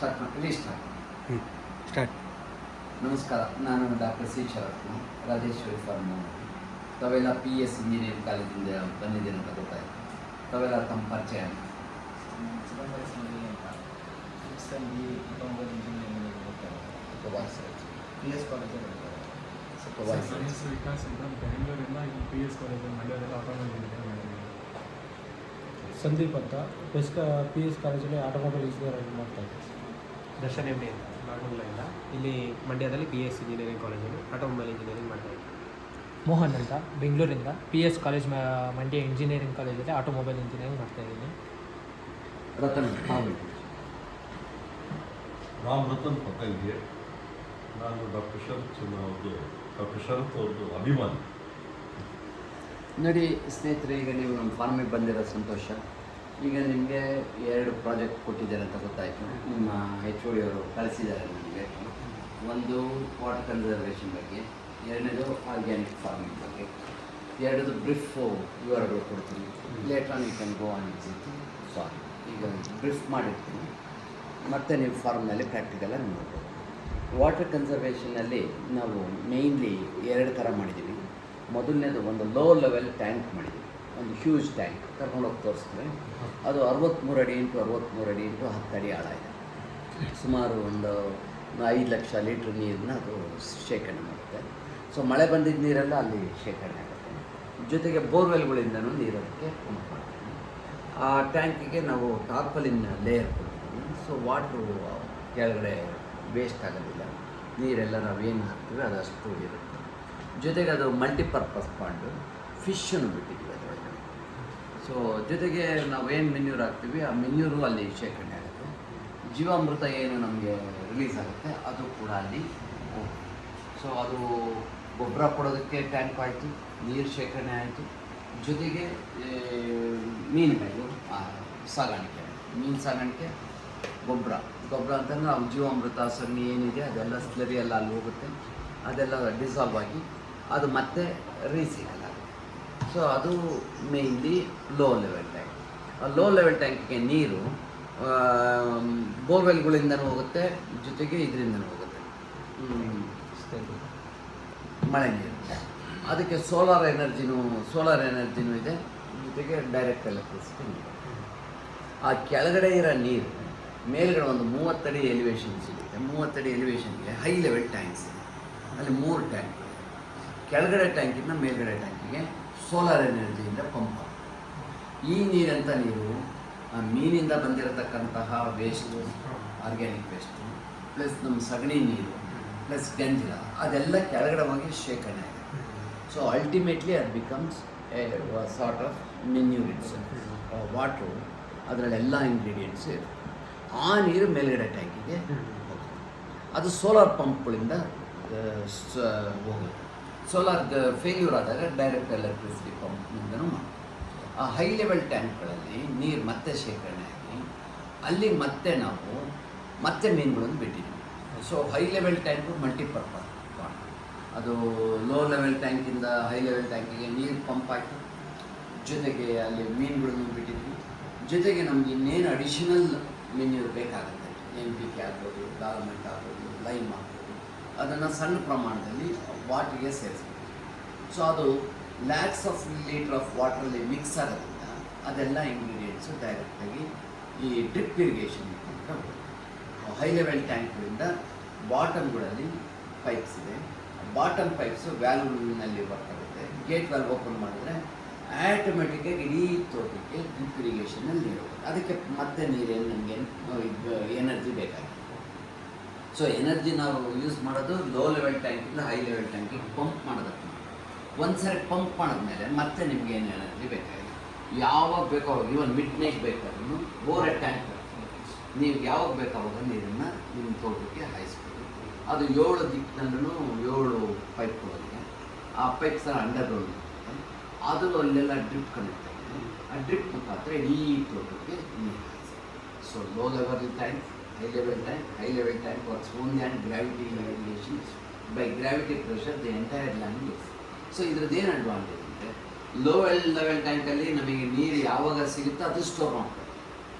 Start. ನಮಸ್ಕಾರ, ನಾನು doctor C Sharath Kumar, Rajeshwari form. ತಾವೆಲ್ಲ PS ಇಂಜಿನಿಯರಿಂಗ್ ಕಾಲೇಜಿಂದ ಬಂದಿದ್ದೀರಿ ಅಂತ ಗೊತ್ತಾಯಿತು. ತಾವೆಲ್ಲ ತಮ್ಮ ಪರಿಚಯ PS ಕಾಲೇಜಲ್ಲಿ ವಿಕಾಸ್ ಅಂತ ಬೆಂಗಳೂರಿಂದ ಇಲ್ಲಿ PS ಕಾಲೇಜಲ್ಲಿ ಮಂಡ್ಯದಲ್ಲಿ ಆಟೋಮೊಬೈಲ್ ಇಂಜಿನಿಯರಿಂಗ್ ಮಾಡಿದ್ದೀನಿ. ಸಂದೀಪ್ ಅಂತ PS ಕಾಲೇಜಲ್ಲಿ ಆಟೋಮೊಬೈಲ್ ಇಂಜಿನಿಯರಿಂಗ್ ಮಾಡ್ತಾ ಇದ್ದೀನಿ. ದರ್ಶನ್ ಎಮ್ಮೆ ಅಂತ ನಾಗಮಂಗಲದಿಂದ ಇಲ್ಲಿ ಮಂಡ್ಯದಲ್ಲಿ PS ಇಂಜಿನಿಯರಿಂಗ್ ಕಾಲೇಜಲ್ಲಿ ಆಟೋಮೊಬೈಲ್ ಇಂಜಿನಿಯರಿಂಗ್ ಮಾಡ್ತಾ ಇದ್ದೀನಿ. ಮೋಹನ್ ಅಂತ ಬೆಂಗಳೂರಿಂದ PS ಕಾಲೇಜ್ ಮಂಡ್ಯ ಇಂಜಿನಿಯರಿಂಗ್ ಕಾಲೇಜಲ್ಲಿ ಆಟೋಮೊಬೈಲ್ ಇಂಜಿನಿಯರಿಂಗ್ ಮಾಡ್ತಾ ಇದ್ದೀನಿ. ರತನ್ ರಾಮ್ ರತನ್ ಪಟೇಲ್ಗೆ ನಾನು ಡಾಕ್ಟರ್ ಶರತ್ ಅವ್ರದ್ದು ಅಭಿಮಾನಿ. ನೋಡಿ ಸ್ನೇಹಿತರೆ, ಈಗ ನೀವು ನಮ್ಮ ಫಾರ್ಮಿಗೆ ಬಂದಿರೋ ಸಂತೋಷ. ಈಗ ನಿಮಗೆ 2 ಪ್ರಾಜೆಕ್ಟ್ ಕೊಟ್ಟಿದ್ದಾರೆ ಅಂತ ಗೊತ್ತಾಯಿತು. ನಿಮ್ಮ HOD ಅವರು ಕಳಿಸಿದ್ದಾರೆ ನಿಮಗೆ. ಒಂದು ವಾಟರ್ ಕನ್ಸರ್ವೇಷನ್ ಬಗ್ಗೆ, ಎರಡನೇದು ಆರ್ಗ್ಯಾನಿಕ್ ಫಾರ್ಮಿಂಗ್ ಬಗ್ಗೆ. ಎರಡದು ಬ್ರೀಫ್ ವಿವರಗಳು ಕೊಡ್ತೀನಿ. Later on you can go on farm. ಈಗ ಬ್ರೀಫ್ ಮಾಡಿರ್ತೀನಿ, ಮತ್ತು ನೀವು ಫಾರ್ಮ್ನಲ್ಲಿ ಪ್ರಾಕ್ಟಿಕಲಾಗಿ ನೋಡ್ಬೋದು. ವಾಟರ್ ಕನ್ಸರ್ವೇಷನಲ್ಲಿ ನಾವು ಮೇಯ್ನ್ಲಿ 2 ಥರ ಮಾಡಿದ್ದೀವಿ. ಮೊದಲನೇದು ಒಂದು ಲೋ ಲೆವೆಲ್ ಟ್ಯಾಂಕ್ ಮಾಡಿದ್ದೀವಿ. ಒಂದು ಹ್ಯೂಜ್ ಟ್ಯಾಂಕ್ ಕರ್ಕೊಂಡೋಗಿ ತೋರಿಸ್ತಾರೆ. ಅದು 63 ಅಡಿ ಇಂಟು 63 ಅಡಿ ಇಂಟು 10 ಅಡಿ ಆಳ ಇದೆ. ಸುಮಾರು ಒಂದು 5 ಲಕ್ಷ ಲೀಟ್ರ್ ನೀರನ್ನ ಅದು ಶೇಖರಣೆ ಮಾಡುತ್ತೆ. ಸೊ ಮಳೆ ಬಂದಿದ್ದ ನೀರೆಲ್ಲ ಅಲ್ಲಿ ಶೇಖರಣೆ ಆಗುತ್ತೆ. ಜೊತೆಗೆ ಬೋರ್ವೆಲ್ಗಳಿಂದನೂ ನೀರಕ್ಕೆ ಪಂಪ್ ಮಾಡ್ತೀವಿ. ಆ ಟ್ಯಾಂಕಿಗೆ ನಾವು ಟಾರ್ಪಲಿನ್ ಲೇಯರ್ ಕೊಡ್ತೀವಿ. ಸೊ ವಾಟ್ರು ಕೆಳಗಡೆ ವೇಸ್ಟ್ ಆಗೋದಿಲ್ಲ. ನೀರೆಲ್ಲ ನಾವೇನು ಹಾಕ್ತೀವಿ ಅದಷ್ಟು ಇರುತ್ತೆ. ಜೊತೆಗೆ ಅದು ಮಲ್ಟಿಪರ್ಪಸ್ ಪಾಂಡು, ಫಿಶನ್ನು ಬಿಟ್ಟಿದ್ದೀವಿ ಅದರೊಳಗೆ. ಸೊ ಜೊತೆಗೆ ನಾವೇನು ಮೆನ್ಯೂರ್ ಹಾಕ್ತೀವಿ ಆ ಮೆನ್ಯೂರು ಅಲ್ಲಿ ಶೇಖರಣೆ ಆಗುತ್ತೆ. ಜೀವಾಮೃತ ಏನು ನಮಗೆ ರಿಲೀಸ್ ಆಗುತ್ತೆ ಅದು ಕೂಡ ಅಲ್ಲಿ ಹೋಗುತ್ತೆ. ಸೊ ಅದು ಗೊಬ್ಬರ ಕೊಡೋದಕ್ಕೆ ಟ್ಯಾಂಕ್ ಆಯಿತು, ನೀರು ಶೇಖರಣೆ ಆಯಿತು. ಜೊತೆಗೆ ಮೀನುಗಳು ಸಾಗಾಣಿಕೆ, ಮೀನು ಸಾಗಾಣಿಕೆ, ಗೊಬ್ಬರ ಅಂತಂದರೆ ನಾವು ಜೀವಾಮೃತ ಸಗಣಿ ಏನಿದೆ ಅದೆಲ್ಲ ಸ್ಲರಿ ಎಲ್ಲ ಅಲ್ಲಿ ಹೋಗುತ್ತೆ. ಅದೆಲ್ಲ ಡಿಸಾಲ್ವ್ ಆಗಿ ಅದು ಮತ್ತೆ ರೀಸೈಕಲ್ ಆಗುತ್ತೆ. ಸೊ ಅದು ಮೇಯ್ನ್ಲಿ ಲೋ ಲೆವೆಲ್ ಟ್ಯಾಂಕ್. ಆ ಲೋ ಲೆವೆಲ್ ಟ್ಯಾಂಕಿಗೆ ನೀರು ಬೋರ್ವೆಲ್ಗಳಿಂದನೂ ಹೋಗುತ್ತೆ, ಜೊತೆಗೆ ಇದರಿಂದನೂ ಹೋಗುತ್ತೆ, ಮಳೆ ನೀರು. ಅದಕ್ಕೆ ಸೋಲಾರ್ ಎನರ್ಜಿನೂ ಇದೆ, ಜೊತೆಗೆ ಡೈರೆಕ್ಟ್ ಎಲೆಕ್ಟ್ರಿಸಿಟಿ ನೀರು. ಆ ಕೆಳಗಡೆ ಇರೋ ನೀರು ಮೇಲ್ಗಡೆ ಒಂದು 30 ಅಡಿ ಎಲಿವೇಶನ್ ಸಿಗುತ್ತೆ. 30 ಅಡಿ ಎಲಿವೇಶನ್ಗೆ ಹೈ ಲೆವೆಲ್ ಟ್ಯಾಂಕ್ಸ್ ಇದೆ. ಅಲ್ಲಿ 3 ಟ್ಯಾಂಕ್. ಕೆಳಗಡೆ ಟ್ಯಾಂಕಿಂದ ಮೇಲ್ಗಡೆ ಟ್ಯಾಂಕಿಗೆ ಸೋಲಾರ್ ಎನರ್ಜಿಯಿಂದ ಪಂಪ್ ಆಗುತ್ತೆ. ಈ ನೀರಂಥ ನೀರು ಮೀನಿಂದ ಬಂದಿರತಕ್ಕಂತಹ ವೇಸ್ಟು, ಆರ್ಗ್ಯಾನಿಕ್ ವೇಸ್ಟು, ಪ್ಲಸ್ ನಮ್ಮ ಸಗಣಿ ನೀರು, ಪ್ಲಸ್ ಗಂಜಲ, ಅದೆಲ್ಲ ಕೆಳಗಡೆ ಹೋಗಿ ಶೇಖರಣೆ ಆಗುತ್ತೆ. ಸೊ ಅಲ್ಟಿಮೇಟ್ಲಿ ಅದು becomes A sort of manure it's. Water ಅದರಲ್ಲೆಲ್ಲ ಇಂಗ್ರೀಡಿಯೆಂಟ್ಸ್ ಇರುತ್ತೆ. ಆ ನೀರು ಮೇಲ್ಗಡೆ ಟ್ಯಾಂಕಿಗೆ ಹೋಗುತ್ತೆ. ಅದು ಸೋಲಾರ್ ಪಂಪ್ಗಳಿಂದ ಹೋಗುತ್ತೆ. ಸೋಲಾರ್ ಫೇಲ್ಯೂರ್ ಆದಾಗ ಡೈರೆಕ್ಟ್ ಎಲೆಕ್ಟ್ರಿಸಿಟಿ ಪಂಪ್ನಿಂದನೂ ಮಾಡ್ತೀವಿ. ಆ ಹೈ ಲೆವೆಲ್ ಟ್ಯಾಂಕ್ಗಳಲ್ಲಿ ನೀರು ಮತ್ತೆ ಶೇಖರಣೆ ಆಗಿ ಅಲ್ಲಿ ಮತ್ತೆ ನಾವು ಮೀನುಗಳನ್ನು ಬಿಟ್ಟಿದ್ದೀವಿ. So high level tank multipurpose. ಅದು ಲೋ ಲೆವೆಲ್ ಟ್ಯಾಂಕಿಂದ ಹೈ ಲೆವೆಲ್ ಟ್ಯಾಂಕಿಗೆ ನೀರು ಪಂಪ್ ಆಯಿತು. ಜೊತೆಗೆ ಅಲ್ಲಿ ಮೀನುಗಳನ್ನು ಬಿಟ್ಟಿದ್ವಿ. ಜೊತೆಗೆ ನಮ್ಗೆ ಇನ್ನೇನು ಅಡಿಷನಲ್ ಮೆನ್ಯೂರ್ ಬೇಕಾಗುತ್ತೆ, NPK ಆಗ್ಬೋದು, ಡಾಲಮೆಂಟ್ ಆಗ್ಬೋದು, ಲೈಮ್ ಆಗ್ಬೋದು, ಅದನ್ನು ಸಣ್ಣ ಪ್ರಮಾಣದಲ್ಲಿ ವಾಟ್ರಿಗೆ ಸೇರಿಸ್ಬೇಕು. ಸೊ ಅದು ಲ್ಯಾಕ್ಸ್ ಆಫ್ ಲೀಟ್ರ್ ಆಫ್ ವಾಟ್ರಲ್ಲಿ ಮಿಕ್ಸ್ ಆಗೋದ್ರಿಂದ ಅದೆಲ್ಲ ಇಂಗ್ರೀಡಿಯೆಂಟ್ಸು ಡೈರೆಕ್ಟಾಗಿ ಈ ಡ್ರಿಪ್ ಇರಿಗೇಷನ್ ಮುಖಾಂತರ ಹೋಗುತ್ತೆ. ಹೈ ಲೆವೆಲ್ ಟ್ಯಾಂಕ್ಗಳಿಂದ ಬಾಟಮ್ಗಳಲ್ಲಿ ಪೈಪ್ಸ್ ಇದೆ. ಬಾಟಮ್ ಪೈಪ್ಸು ವ್ಯಾಲ್ವ್ನಲ್ಲಿ ವರ್ಕ್ ಆಗುತ್ತೆ. ಗೇಟ್ ವ್ಯಾಲ್ವ್ ಓಪನ್ ಮಾಡಿದ್ರೆ ಆಟೋಮೆಟಿಕ್ಕಾಗಿ ಇಡೀ ತೋಟಕ್ಕೆ ಡ್ರಿಪ್ ಇರಿಗೇಷನಲ್ಲಿ ನೀರು ಹೋಗುತ್ತೆ. ಅದಕ್ಕೆ ಮತ್ತೆ ನೀರೇನು ನಮಗೆ ಎನರ್ಜಿ ಬೇಕಾಗಿದೆ. ಸೊ ಎನರ್ಜಿ ನಾವು ಯೂಸ್ ಮಾಡೋದು ಲೋ ಲೆವೆಲ್ ಟ್ಯಾಂಕಿಂದ ಹೈ ಲೆವೆಲ್ ಟ್ಯಾಂಕಿಗೆ ಪಂಪ್ ಮಾಡೋದಕ್ಕೆ. ಒಂದು ಸರಿ ಪಂಪ್ ಮಾಡಿದ್ಮೇಲೆ ಮತ್ತೆ ನಿಮ್ಗೆ ಏನು ಎನರ್ಜಿ ಬೇಕಾಗಿದೆ. ಯಾವಾಗ ಬೇಕೋ ಇವನ್ ಮಿಡ್ ನೈಟ್ ಬೇಕಾದ್ರೂ ಬೋರ್ ಟ್ಯಾಂಕ್ ನೀವು ಯಾವಾಗ ಬೇಕಾವಾಗ ನೀರನ್ನು ನಿಮ್ಮ ತೋಟಕ್ಕೆ ಹಾಯಿಸ್ಬೋದು. ಅದು 7 ದಿಕ್ಕಿನಲ್ಲೂ 7 ಪೈಪ್ಗಳಿದೆ. ಆ ಪೈಪ್ಸ್ ಅಂಡರ್ಗ್ರೌಂಡ್ ಇರುತ್ತೆ. ಅದು ಅಲ್ಲೆಲ್ಲ ಡ್ರಿಪ್ ಕನೆಕ್ಟ್ ಆಗಿದೆ. ಆ ಡ್ರಿಪ್ ಮುಖಾಂತರ ಇಡೀ ತೋಟಕ್ಕೆ ನೀರು ಹಾಯಿಸ್ತಾರೆ. So low level tank, high level tank works only on gravity irrigation. By gravity pressure the entire land is. So ಇದ್ರದ್ದು ಏನು ಅಡ್ವಾಂಟೇಜ್ ಅಂದರೆ ಲೋ ಲೆವೆಲ್ ಟ್ಯಾಂಕಲ್ಲಿ ನಮಗೆ ನೀರು ಯಾವಾಗ ಸಿಗುತ್ತೋ ಅದು ಸ್ಟೋರ್ ಮಾಡ್ತಾರೆ.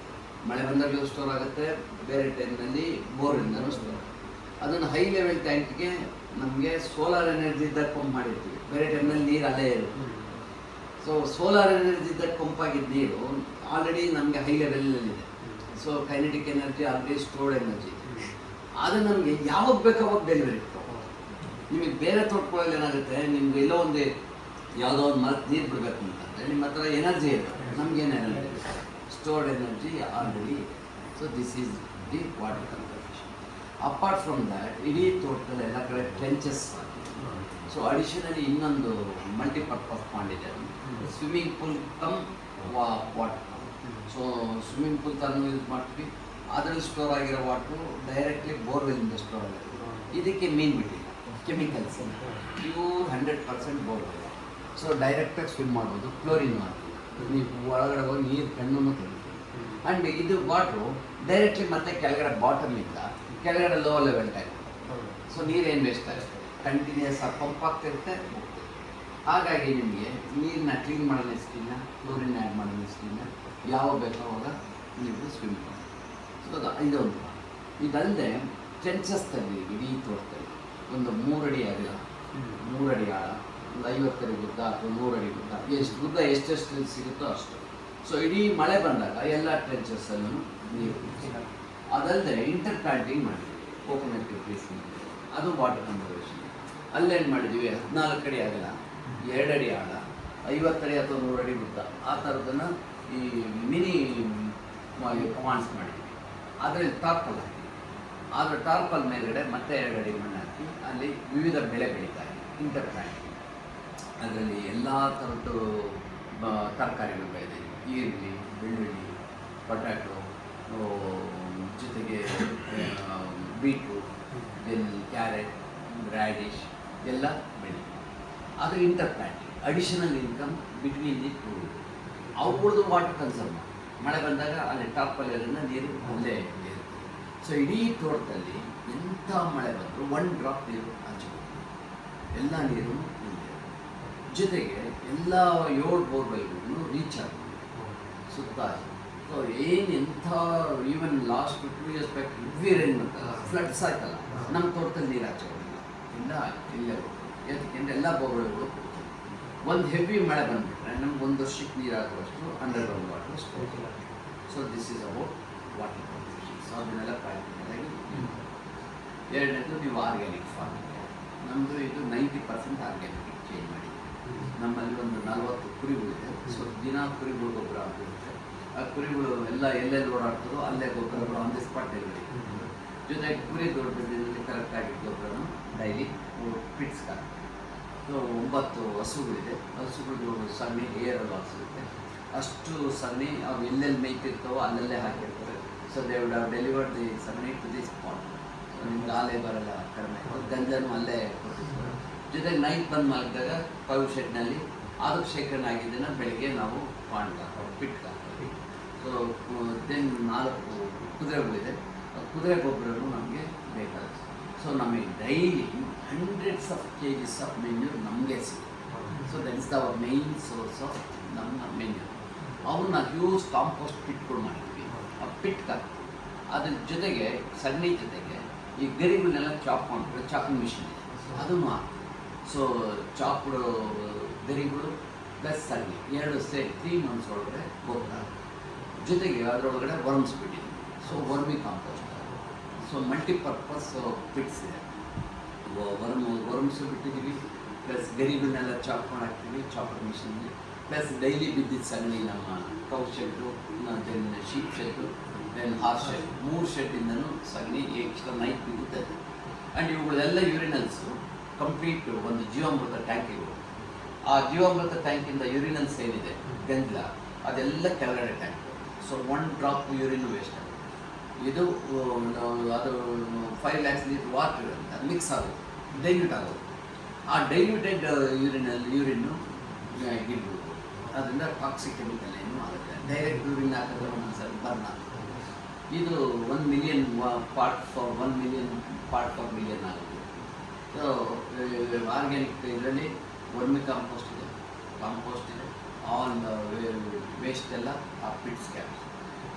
ಮಳೆ ಬಂದಾಗಲೂ ಸ್ಟೋರ್ ಆಗುತ್ತೆ, ಬೇರೆ ಟೈಮ್ನಲ್ಲಿ ಬೋರಿಂದನೂ ಸ್ಟೋರ್ ಆಗುತ್ತೆ. ಅದನ್ನು ಹೈ ಲೆವೆಲ್ ಟ್ಯಾಂಕ್ಗೆ ನಮಗೆ ಸೋಲಾರ್ ಎನರ್ಜಿಯಿಂದ ಪಂಪ್ ಮಾಡಿರ್ತೀವಿ, ಬೇರೆ ಟೈಮ್ನಲ್ಲಿ ನೀರು ಅಲ್ಲೇ ಇರುತ್ತೆ. ಸೊ ಸೋಲಾರ್ ಎನರ್ಜಿಯಿಂದ ಪಂಪ್ ಆಗಿದ್ದ ನೀರು ಆಲ್ರೆಡಿ ನಮಗೆ ಹೈ ಲೆವೆಲಲ್ಲಿದೆ. So kinetic energy already stored energy. ಅದು ನಮಗೆ ಯಾವಾಗ ಬೇಕು ಅವಾಗ ಡೆಲಿವರಿ. ನಿಮಗೆ ಬೇರೆ ತೋಟಗಳಲ್ಲಿ ಏನಾಗುತ್ತೆ, ನಿಮ್ಗೆ ಎಲ್ಲೋ ಒಂದು ಯಾವುದೋ ಒಂದು ಮರಕ್ಕೆ ನೀರು ಬಿಡಬೇಕು ಅಂತಂದರೆ ನಿಮ್ಮ ಹತ್ರ ಎನರ್ಜಿ ಇದೆ, ನಮಗೇನು energy, stored energy already. So this is the water conservation. Apart from that ಇಡೀ ತೋಟದಲ್ಲಿ ಎಲ್ಲ ಕಡೆ ಟ್ರೆಂಚಸ್. ಸೊ ಅಡಿಷನಲಿ ಇನ್ನೊಂದು ಮಲ್ಟಿಪರ್ಪಸ್ ಪಾಂಡ್ ಇದೆ, swimming pool come water. So swimming pool ಥರನೂ ಯೂಸ್ ಮಾಡ್ತೀವಿ, ಅದರಲ್ಲಿ ಸ್ಟೋರ್ ಆಗಿರೋ ವಾಟ್ರು ಡೈರೆಕ್ಟ್ಲಿ ಬೋರ್ವೆಲ್ಲಿಂದ ಸ್ಟೋರ್ ಆಗುತ್ತೆ. ಇದಕ್ಕೆ ಮೀನು ಬಿಟ್ಟಿಲ್ಲ, ಕೆಮಿಕಲ್ಸ್ ಪ್ಯೂರ್ 100% ಬೋರ್ವೆಲ್. ಸೊ ಡೈರೆಕ್ಟಾಗಿ ಸ್ವಿಮ್ ಮಾಡ್ಬೋದು, ಕ್ಲೋರಿನ್ ಮಾಡ್ತೀವಿ, ನೀವು ಒಳಗಡೆ ಹೋಗಿ ನೀರು ಕಣ್ಣನ್ನು ತೆಗಿತೀವಿ. ಆ್ಯಂಡ್ ಇದು ವಾಟ್ರು ಡೈರೆಕ್ಟ್ಲಿ ಮತ್ತೆ ಕೆಳಗಡೆ ಬಾಟಮಿಂದ ಕೆಳಗಡೆ ಲೋ ಲೆವೆಲ್ ಟ್ಯಾಂಕ್. ಸೊ ನೀರೇನು ವೇಸ್ಟ್ ಆಗುತ್ತೆ, ಕಂಟಿನ್ಯೂಸ್ ಆಗಿ ಪಂಪ್ ಆಗ್ತಿರುತ್ತೆ, ಹೋಗ್ತದೆ. ಹಾಗಾಗಿ ನಿಮಗೆ ನೀರನ್ನ ಕ್ಲೀನ್ ಮಾಡೋ ನೆಸ್ಟಿನ, ಕ್ಲೋರಿನ್ ಆ್ಯಡ್ ಮಾಡೋ ನೆಸ್ಟಿನ ಯಾವಾಗ ಬೇಕೋ ಅವಾಗ ನೀವು ಸ್ವಿಮ್ ಮಾಡಿ. ಸೊ ಇದೊಂದು. ಇದಲ್ಲದೆ ಟ್ರೆಂಚಸ್ ತೆಗೆದು ಇಡೀ ತೋಟದಲ್ಲಿ ಒಂದು 3 ಅಡಿ ಅಗಲ, 3 ಅಡಿ ಆಳ, ಒಂದು 50 ಅಡಿ ಉದ್ದ ಅಥವಾ 100 ಅಡಿ ಉದ್ದ, ಎಷ್ಟು ಉದ್ದ ಎಷ್ಟೆಷ್ಟು ಸಿಗುತ್ತೋ ಅಷ್ಟು. ಸೊ ಇಡೀ ಮಳೆ ಬಂದಾಗ ಎಲ್ಲ ಟ್ರೆಂಚಸ್ಸಲ್ಲೂ ನೀರು. ಅದಲ್ಲದೆ ಇಂಟರ್ ಪ್ಲಾಂಟಿಂಗ್ ಮಾಡಿದ್ವಿ, ಕೋಕೋನಟ್ ಟ್ರೀಸ್ ಮಾಡಿದ್ವಿ, ಅದು ವಾಟರ್ ಕನ್ಸರ್ವೇಷನ್. ಅಲ್ಲೇನು ಮಾಡಿದ್ವಿ, 14 ಅಡಿ ಅಗಲ, 2 ಅಡಿ ಆಳ, 50 ಅಡಿ ಅಥವಾ 100 ಅಡಿ ಉದ್ದ, ಆ ಥರದನ್ನು ಈ ಮಿನಿ ಪಾಂಡ್ಸ್ ಮಾಡಿದ್ವಿ. ಅದರಲ್ಲಿ ಟಾರ್ಪಲ್ ಹಾಕಿ, ಆದರೆ ಟಾರ್ಪಲ್ ಮೇಲ್ಗಡೆ ಮತ್ತೆ 2 ಅಡಿ ಮಣ್ಣು ಹಾಕಿ ಅಲ್ಲಿ ವಿವಿಧ ಬೆಳೆ ಬೆಳೀತಾ ಇದೆ, ಇಂಟರ್ ಪ್ಲಾಂಟಿಂಗ್. ಅದರಲ್ಲಿ ಎಲ್ಲ ಥರದ್ದು ತರಕಾರಿಗಳು ಬೆಳೆದಿದೆ, ಈರುಳ್ಳಿ, ಬೆಳ್ಳುಳ್ಳಿ, ಪೊಟ್ಯಾಟೊ, ಜೊತೆಗೆ ಬೀಟ್ರೂಟ್, ದೆನ್ ಕ್ಯಾರೆಟ್, ರ್ಯಾಡಿಶ್ ಎಲ್ಲ ಬೆಳೀತೀವಿ. ಅದು inter planting, additional income between the two. ಅವ್ರದ್ದು ವಾಟರ್ ಕನ್ಸರ್ವ್ ಮಾಡಿ ಮಳೆ ಬಂದಾಗ ಅಲ್ಲಿ ಟಾಪಲ್ಲೆಲ್ಲ ನೀರು ಅಲ್ಲೇ ಇರುತ್ತೆ. ಸೊ ಇಡೀ ತೋಟದಲ್ಲಿ ಎಂಥ ಮಳೆ ಬಂದರೂ 1 ಡ್ರಾಪ್ ನೀರು ಆಚೆ, ಎಲ್ಲ ನೀರು ನಿಂತಿದೆ. ಜೊತೆಗೆ ಎಲ್ಲ 7 ಬೋರ್ವೆಲ್ಗಳನ್ನು ರೀಚ್ ಆಗುತ್ತೆ ಸುತ್ತ. ಸೊ ಎಂಥ even last 2 years back heavy rain ಬಂತಲ್ಲ, ಫ್ಲಡ್ಸ್ ಆಯ್ತಲ್ಲ, ನಮ್ಮ ತೋಟದಲ್ಲಿ ನೀರು ಆಚೆ ಹೋಗಿಲ್ಲ, ಇಲ್ಲ ಇಲ್ಲೇ ಹೋಗ್ತದೆ. ಯಾಕೆಂದರೆ ಎಲ್ಲ ಬೋರ್ವೆಲ್ಗಳು ಒಂದು ಹೆವಿ ಮಳೆ ಬಂದುಬಿಟ್ರೆ ನಮ್ಗೆ 1 ವರ್ಷಕ್ಕೆ ನೀರಾಗುವಷ್ಟು underground water store. So this is about water conservation. So ಅದನ್ನೆಲ್ಲ ಪ್ರಾಕ್ಟಿಕಲಾಗಿ. ಎರಡನೇದು ನೀವು ಆರ್ಗ್ಯಾನಿಕ್ ಫಾರ್ಮಿಂಗ್. ನಮ್ಮದು ಇದು 90% ಆರ್ಗ್ಯಾನಿಕ್ ಚೇಂಜ್ ಮಾಡಿ. ನಮ್ಮಲ್ಲಿ ಒಂದು 40 ಕುರಿಗಳಿದೆ. ಸೊ ದಿನ ಕುರಿಗಳು ಗೊಬ್ಬರ ಹಾಕಿರುತ್ತೆ. ಆ ಕುರಿಗಳು ಎಲ್ಲ ಎಲ್ಲೆಲ್ಲಿ ಓಡಾಡ್ತದೋ ಅಲ್ಲೇ ಗೊಬ್ಬರ ಆನ್ ದಿ ಸ್ಪಾಟ್ ಡೆಲಿವರಿ. ಜೊತೆಗೆ ಕುರಿ ದೊಡ್ಡದಲ್ಲಿ ಕರೆಕ್ಟಾಗಿ ಗೊಬ್ಬರನು ಡೈಲಿ ಪಿಟ್ಸ್ ಹಾಕ್ತೀವಿ. ಸೊ 9 ಹಸುಗಳಿದೆ. ಹಸುಗಳು ಸಗಣಿ ಏರಲು ಹಾಕ್ಸಿರುತ್ತೆ. ಅಷ್ಟು ಸಗಣಿ ಅವು ಎಲ್ಲೆಲ್ಲಿ ಮೇಯ್ತಿರ್ತಾವೋ ಅಲ್ಲಲ್ಲೇ ಹಾಕಿರ್ತಾರೆ. So they would have delivered the ಸಗಣಿ ಟು ದಿ ಸ್ಪಾಟ್. ಸೊ ನಿಮ್ಗೆ ಆಲೆ ಬರಲ್ಲ ಕಡಿಮೆ, ಗಂಜನೂ ಅಲ್ಲೇ ಕೊಟ್ಟಿರ್ತಾರೆ. ಜೊತೆಗೆ ನೈಟ್ ಬಂದು ಮಲಗಿದಾಗ ಪೈವ್ ಶೆಡ್ನಲ್ಲಿ ಅದಕ್ಕೆ ಶೇಖರಣೆ ಆಗಿದ್ದನ್ನು ಬೆಳಗ್ಗೆ ನಾವು ಪಾಂಡ್ಗೆ ಹಾಕೋದು, ಪಿಟ್ಗೆ ಹಾಕ್ತೀವಿ. ಸೊ ದೆನ್ 4 ಕುದುರೆಗಳಿದೆ. ಕುದುರೆ ಗೊಬ್ಬರನು ನಮಗೆ ಬೇಕಾಗುತ್ತೆ. ಸೊ ನಮಗೆ daily hundreds of kgs of manure ನಮಗೆ ಸಿಗುತ್ತೆ. So that is our main source of ನಮ್ಮ ಮೆನ್ಯೂರ್. ಅವನ್ನ ಹ್ಯೂಸ್ ಕಾಂಪೋಸ್ಟ್ ಪಿಟ್ಗಳು ಮಾಡಿದ್ವಿ. ಆ ಪಿಟ್ಗೆ ಅದ್ರ ಜೊತೆಗೆ ಸಗಣಿ ಜೊತೆಗೆ ಈ ಗರಿಗಳನ್ನೆಲ್ಲ ಚಾಪ್ ಮಾಡಿಬಿಟ್ಟು ಚಾಪಿಂಗ್ ಮಿಷಿನ್ ಇದೆ, ಅದನ್ನು ಹಾಕ್ತೀವಿ. ಸೊ ಚಾಪ್ಡ್ ಗರಿಗಳು ಪ್ಲಸ್ ಸಗಣಿ 2 ಸೇರಿ 3 months ಒಳಗಡೆ ಗೊಬ್ಬರ. ಜೊತೆಗೆ ಅದರೊಳಗಡೆ ವರ್ಮ್ಸ್ ಬಿಟ್ಟಿದ್ವಿ. So vermicompost. So multipurpose pits ಇದೆ. ವರ್ಮ್ಸು ಬಿಟ್ಟಿದ್ದೀವಿ, ಪ್ಲಸ್ ಗರಿಗಳನ್ನೆಲ್ಲ ಚಾಪ್ ಮಾಡಿ ಹಾಕ್ತೀವಿ ಚಾಪರ್ ಮಿಷಿನ್ಗೆ. ಪ್ಲಸ್ ಡೈಲಿ ಬಿದ್ದಿದ್ದ ಸಗಣಿ ನಮ್ಮ cow shed, then sheep shed, then horse shed, 3 ಶೆಡ್ಡಿಂದನೂ ಸಗಣಿ ಎಕ್ಸ್ಟ್ರಾ ನೈಟ್ ಬಿಡುತ್ತೆ. ಆ್ಯಂಡ್ ಇವುಗಳೆಲ್ಲ ಯೂರಿನಲ್ಸು ಕಂಪ್ಲೀಟ್ ಒಂದು ಜೀವಾಮೃತ ಟ್ಯಾಂಕಿಗೆ ಹೋಗುತ್ತೆ. ಆ ಜೀವಾಮೃತ ಟ್ಯಾಂಕಿಂದ ಯೂರಿನಲ್ಸ್ ಏನಿದೆ ಗಂಜಲ ಅದೆಲ್ಲ ಕೆಳಗಡೆ tank. So 1 drop urine waste ಆಗುತ್ತೆ. ಇದು ಅದು 5 lakhs ಲೀಟರ್ ವಾಟರ್ ಅದು ಮಿಕ್ಸ್ ಆಗುತ್ತೆ, ಡೈಲ್ಯೂಟ್ ಆಗೋದು. ಆ ಡೈಲ್ಯೂಟೆಡ್ ಯೂರಿನ್ನು ಗಿಡ್ಬೋದು. ಅದರಿಂದ ಟಾಕ್ಸಿಕ್ ಕೆಮಿಕಲ್ ಏನು ಆಗುತ್ತೆ. ಡೈರೆಕ್ಟ್ ಯೂರಿನ್ ಹಾಕಿದ್ರೆ ಒಂದೊಂದ್ಸರಿ ಬರ್ನ್ ಆಗುತ್ತೆ. ಇದು 1 million part for 1 million part for million ಆಗುತ್ತೆ. ಸೊ ಆರ್ಗ್ಯಾನಿಕ್ ಇದರಲ್ಲಿ ವರ್ಮಿ ಕಾಂಪೋಸ್ಟ್ ಇದೆ, ಆಲ್ ವೇಸ್ಟ್ ಎಲ್ಲ ಆ ಪಿಟ್ಸ್ ಕ್ಯಾಪ್ಸ್.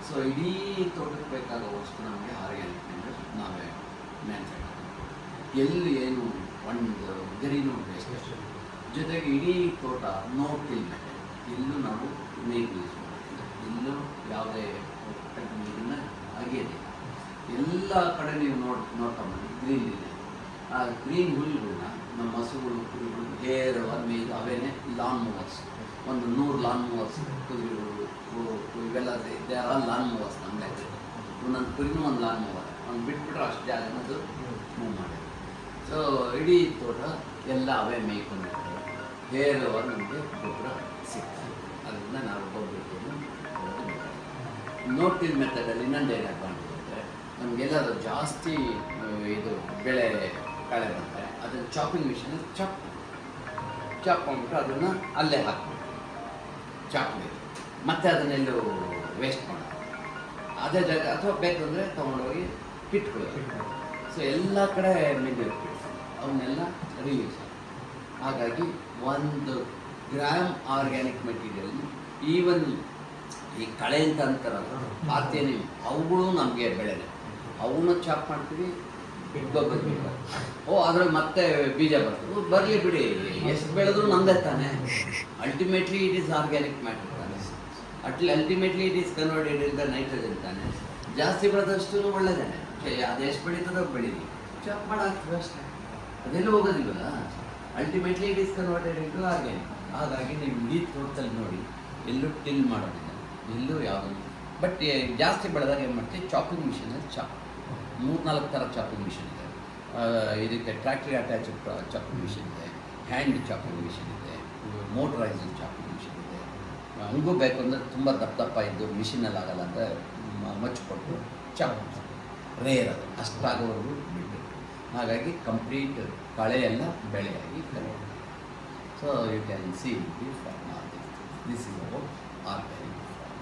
ಸೊ ಇಡೀ ತೋಟಕ್ಕೆ ಬೇಕಾದ ವಸ್ತು ನಮಗೆ ಆರ್ಗ್ಯಾನಿಕ್ ನಾವೇ ಮ್ಯಾನುಫ್ಯಾಕ್ಚರ್, ಎಲ್ಲಿ ಏನು ಒಂದು ಗರಿನೂ ವೇಸ್ಟ್. ಜೊತೆಗೆ ಇಡೀ ತೋಟ ನೋ ಟಿಲ್ ಮೆಥಡ್, ಇಲ್ಲೂ ನಾವು ನೀರು ಯೂಸ್ ಮಾಡ್ತೀವಿ, ಇಲ್ಲೂ ಯಾವುದೇ ನೀರನ್ನ ಅಗೆಯೋದಿಲ್ಲ. ಎಲ್ಲ ಕಡೆ ನೀವು ನೋಡ್ತಾ ಬಂದು ಗ್ರೀನ್ ಇದೆ. ಆ ಗ್ರೀನ್ ಹುಲ್ಲುಗಳನ್ನ ನಮ್ಮ ಹಸುಗಳು ಕುರಿಗಳು ಹೇರ್ ಮೇಯ್ದು ಅವೇನೇ ಲಾನ್ ಮೂವರ್ಸ್, ಒಂದು 100 ಲಾನ್ ಮೂವರ್ಸ್ ಕುರಿಗಳು ಇವೆಲ್ಲ they are all lawn mowers. ನಮಗೆ ಒಂದೊಂದು ಕುರಿನೂ ಒಂದು ಲಾನ್ ಮೂವರ್, ಒಂದು ಬಿಟ್ಬಿಟ್ರೆ ಅಷ್ಟು ಜಾಗನದು ಮೂವ್ ಮಾಡಿ. ಸೊ ಇಡೀ ತೋಟ ಎಲ್ಲ ಅವೇ ಮೇಯ್ಕೊಂಡಿರ್ತಾರೆ. ಹೇರ್ ಓವರ್ ನಮಗೆ ಗೊಬ್ಬರ ಸಿಗ್ತದೆ, ಅದರಿಂದ ನಾವು ಗೊಬ್ಬರವನ್ನು ನೋ ಟಿಲ್ ಮೆಥಡಲ್ಲಿ ಇನ್ನೊಂದು ಏನು ಅಡ್ವಾಂಟೇಜ್ ಅಂದರೆ ನಮಗೆಲ್ಲರೂ ಜಾಸ್ತಿ ಇದು ಬೆಳೆ ಕಳೆ ಬಂದರೆ ಅದನ್ನು ಚಾಪಿಂಗ್ ಮಿಷಿನಲ್ಲಿ ಚಾಪ್ ಮಾಡಿಬಿಟ್ಟು ಅದನ್ನು ಅಲ್ಲೇ ಹಾಕ್ಬಿಟ್ಟು ಚಾಪ್ಬೇಕು, ಮತ್ತು ಅದನ್ನೆಲ್ಲೂ ವೇಸ್ಟ್ ಮಾಡೋದು. ಅದೇ ಜಾಗ ಅಥವಾ ಬೇಕಂದರೆ ತೊಗೊಂಡೋಗಿ ಪಿಟ್ಕೊಳ್ಳೋದು. ಸೊ ಎಲ್ಲ ಕಡೆ ಮೆನ್ಯೂರ್ ಪಿಟ್ಸ್ ಅವನ್ನೆಲ್ಲ ರಿಯೂಸ್. ಹಾಗಾಗಿ 1 ಗ್ರಾಮ್ ಆರ್ಗ್ಯಾನಿಕ್ ಮೆಟೀರಿಯಲ್, ಈವನ್ ಈ ಕಳೆ ಅಂತ ಅಂತಾರಲ್ಲ ಪಾತೇನೆ, ಅವುಗಳು ನಮಗೆ ಬೆಳೆನೆ, ಅವನ್ನ ಚಾಪ್ ಮಾಡ್ತೀವಿ, ಗೊಬ್ಬರ ಅದ್ರಲ್ಲಿ ಮತ್ತೆ ಬೀಜ ಬರ್ತದೆ, ಬರಲಿ ಬಿಡಿ, ಎಷ್ಟು ಬೆಳೆದ್ರು ನಮ್ಮದೇ ತಾನೆ. Ultimately it is organic matter ತಾನೆ, ultimately it is converted in the nitrogen ತಾನೆ. ಜಾಸ್ತಿ ಬೆಳೆದಷ್ಟು ಒಳ್ಳೆಯದೇನೆ, ಅದೆಷ್ಟು ಬೆಳೀತದೋ ಬೆಳೀಲಿ, ಚಾಪ್ ಮಾಡಾಕ್ತೀವಿ ಅಷ್ಟೇ, ಅದೆಲ್ಲೂ ಹೋಗೋದಿಲ್ವಲ್ಲ. Ultimately it is converted into organic. ಹಾಗಾಗಿ ನೀವು ಇಡೀ ತೋಟದಲ್ಲಿ ನೋಡಿ ಎಲ್ಲೂ ಟಿಲ್ ಮಾಡೋದಿಲ್ಲ, ಎಲ್ಲೂ ಯಾವುದೂ. ಬಟ್ ಜಾಸ್ತಿ ಬೆಳೆದಾಗ ಏನು ಮಾಡ್ತೀವಿ, ಚಾಪಿಂಗ್ ಮಿಷಿನಲ್ಲಿ 3-4 ಥರ ಚಾಪಿಂಗ್ ಮಿಷಿನ್ ಇದೆ. ಇದಕ್ಕೆ ಟ್ರ್ಯಾಕ್ಟ್ರಿ ಅಟ್ಯಾಚ್ ಚಾಪಿಂಗ್ ಮಿಷಿನ್ ಇದೆ, ಹ್ಯಾಂಡ್ ಚಾಪಿಂಗ್ ಮಿಷಿನ್ ಇದೆ, ಮೋಟ್ರೈಸ್ಡ್ ಚಾಪಿಂಗ್ ಮಿಷಿನ್ ಇದೆ. ಹಂಗೂ ಬೇಕು ಅಂದರೆ ತುಂಬ ದಪ್ಪ ಇದ್ದು ಮಿಷಿನಲ್ಲಿ ಆಗಲ್ಲ ಅಂದರೆ ಮಚ್ಚಿಕೊಟ್ಟು ಚಾಪ್ ರೇರ್, ಅದು ಅಷ್ಟಾಗೋವರೆಗೂ ಬಿಡಬೇಕು. ಹಾಗಾಗಿ ಕಂಪ್ಲೀಟ್ ಕಳೆಯೆಲ್ಲ ಬೆಳೆಯಾಗಿ correct. So you can see the farm. This is about organic form.